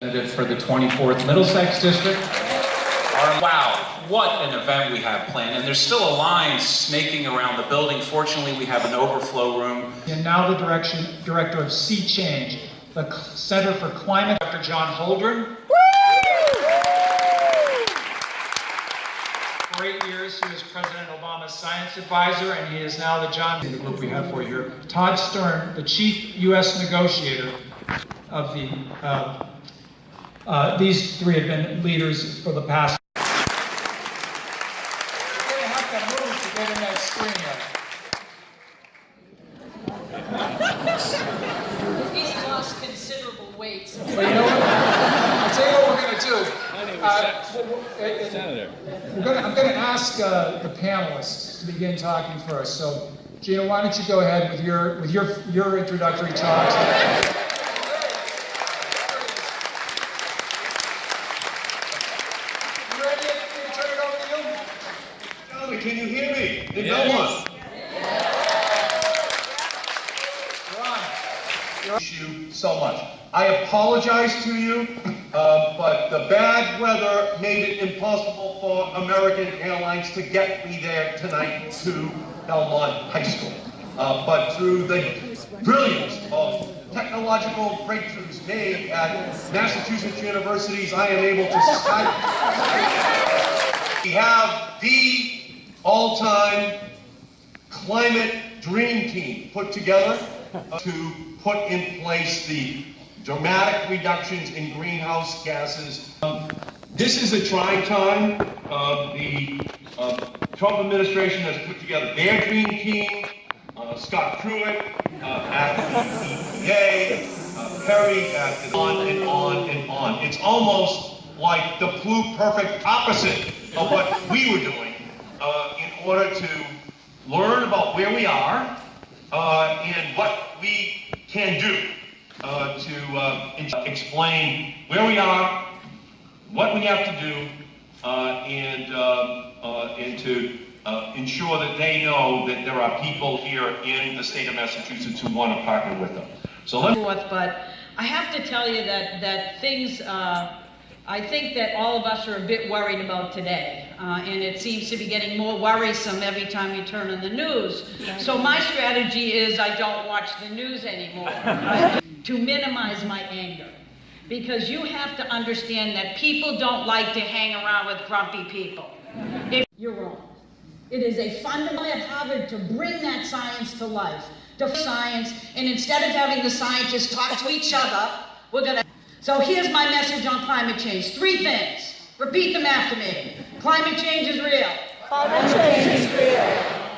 For the 24th Middlesex District. Wow, what an event we have planned. And there's still a line snaking around the building. Fortunately, we have an overflow room. And now the director of Sea Change, the Center for Climate, Dr. John Holdren. For 8 years, he was President Obama's science advisor, and he is now the group we have for you here. Todd Stern, the chief U.S. negotiator of the these three have been leaders for the past. You're going to have to move to get in that screen there. He's lost considerable weight. But you know what? I'll tell you what we're going to do. Senator. I'm going to ask the panelists to begin talking first. So, Gina, why don't you go ahead with your introductory talks? Can you hear me? In Belmont? You so much. I apologize to you, but the bad weather made it impossible for American Airlines to get me there tonight to Belmont High School. But through the brilliance of technological breakthroughs made at Massachusetts universities, I am able to start. We have the all-time climate dream team put together to put in place the dramatic reductions in greenhouse gases. This is a trying time. The Trump administration has put together their dream team, Scott Pruitt at the EPA, Perry at the on and on and on. It's almost like the perfect opposite of what we were doing. In order to learn about where we are and what we can do to explain where we are, what we have to do, and to ensure that they know that there are people here in the state of Massachusetts who want to partner with them. So but I have to tell you that things. I think that all of us are a bit worried about today, and it seems to be getting more worrisome every time you turn on the news. So my strategy is I don't watch the news anymore to minimize my anger, because you have to understand that people don't like to hang around with grumpy people. You're wrong. It is a fundamental at Harvard to bring that science to life, to science, and instead of having the scientists talk to each other, we're going to. So here's my message on climate change. 3 things. Repeat them after me. Climate change is real. Climate change is real.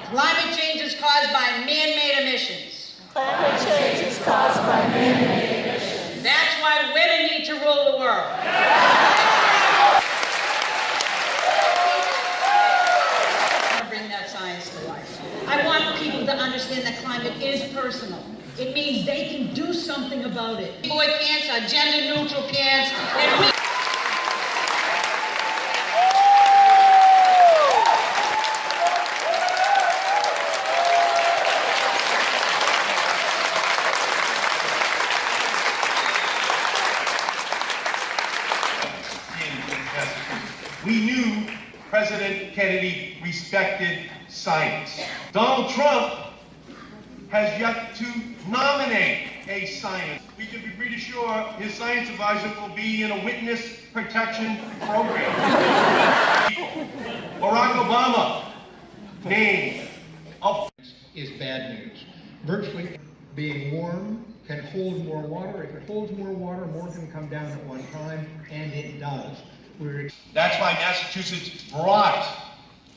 Climate change is caused by man-made emissions. Climate change is caused by man-made emissions. That's why women need to rule the world. Bring that science to life. I want people to understand that climate is personal. It means they can do something about it. Boy pants are gender-neutral pants, and we... We knew President Kennedy respected science. Donald Trump has yet to nominate a scientist. We can be pretty sure his science advisor will be in a witness protection program. Barack Obama named up. Is bad news. Virtually being warm can hold more water. If it holds more water, more can come down at one time, and it does. That's why Massachusetts brought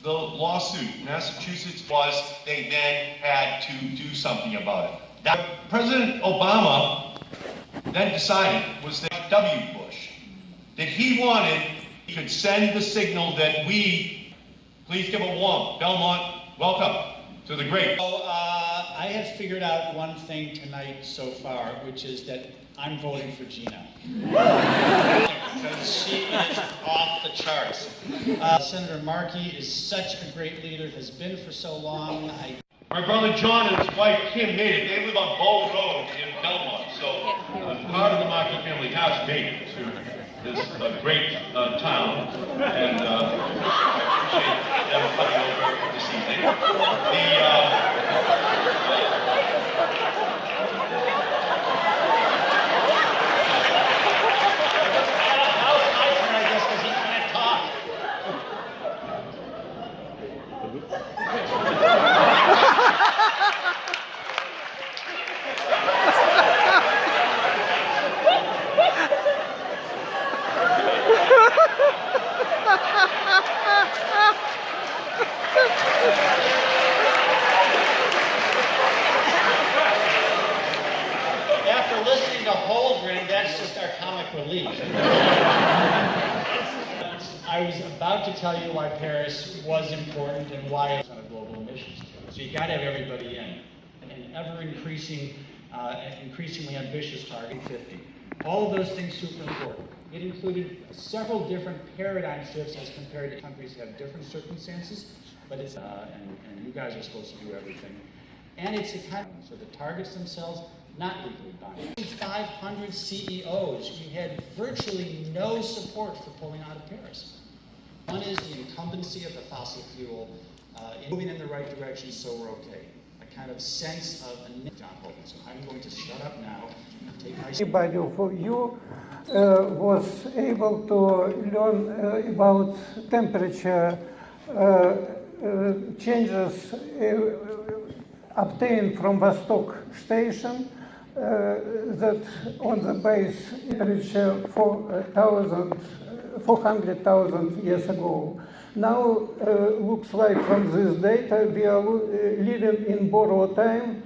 the lawsuit. Massachusetts they then had to do something about it. That President Obama then decided was that W. Bush, that he could send the signal that please give a warm Belmont welcome to the great. So I have figured out one thing tonight so far, which is that I'm voting for Gina. Because she is off the charts. Senator Markey is such a great leader, has been for so long. My brother John and his wife Kim made it. They live on Bow Road in Belmont, so part of the Markey family. have made it to this great town, and I appreciate them coming over this evening. After listening to Holdren, that's just our comic relief. I was about to tell you why Paris was important and why it's on global emissions. So you got to have everybody in. An ever-increasingly ambitious target, 50. All of those things super important. It included several different paradigm shifts as compared to countries that have different circumstances, but it's, and you guys are supposed to do everything. And it's a kind of, so the targets themselves, not legally binding. 500 CEOs, we had virtually no support for pulling out of Paris. One is the incumbency of the fossil fuel moving in the right direction, so we're okay. A kind of sense of John Holdren. So I'm going to shut up now and take my... Everybody of you was able to learn about temperature changes obtained from Vostok station that on the base temperature 400,000 years ago. Now looks like from this data we are living in borrowed time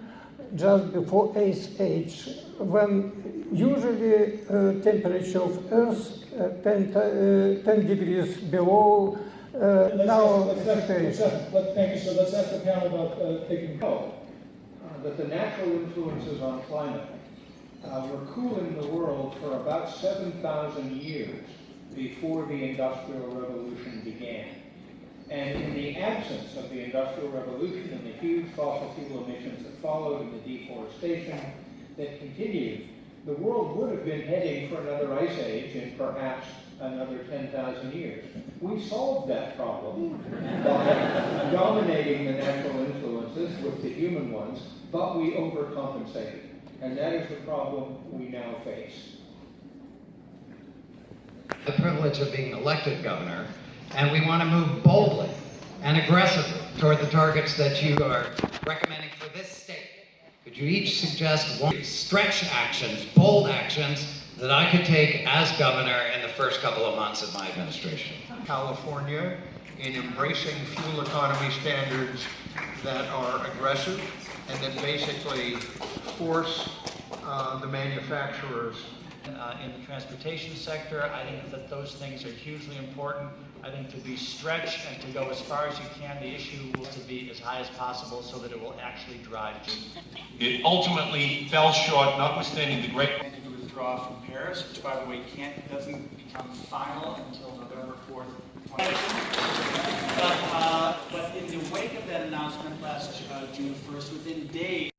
just before Ice Age, when usually temperature of Earth 10 degrees below now situation. Thank you, sir. Let's ask the panel about thinking. That the natural influences on climate were cooling the world for about 7,000 years before the Industrial Revolution began. And in the absence of the Industrial Revolution and the huge fossil fuel emissions that followed and the deforestation that continued, the world would have been heading for another ice age in perhaps another 10,000 years. We solved that problem by dominating the natural influences with the human ones, but we overcompensated. And that is the problem we now face. The privilege of being elected governor, and we want to move boldly and aggressively toward the targets that you are recommending for this state. Could you each suggest one stretch actions, bold actions, that I could take as governor in the first couple of months of my administration? California in embracing fuel economy standards that are aggressive and that basically force the manufacturers. In the transportation sector, I think that those things are hugely important. I think to be stretched and to go as far as you can, the issue was to be as high as possible so that it will actually drive change. It ultimately fell short, notwithstanding the great... To withdraw from Paris, which by the way doesn't become final until November 4th, 2020. But in the wake of that announcement last June 1st, within days,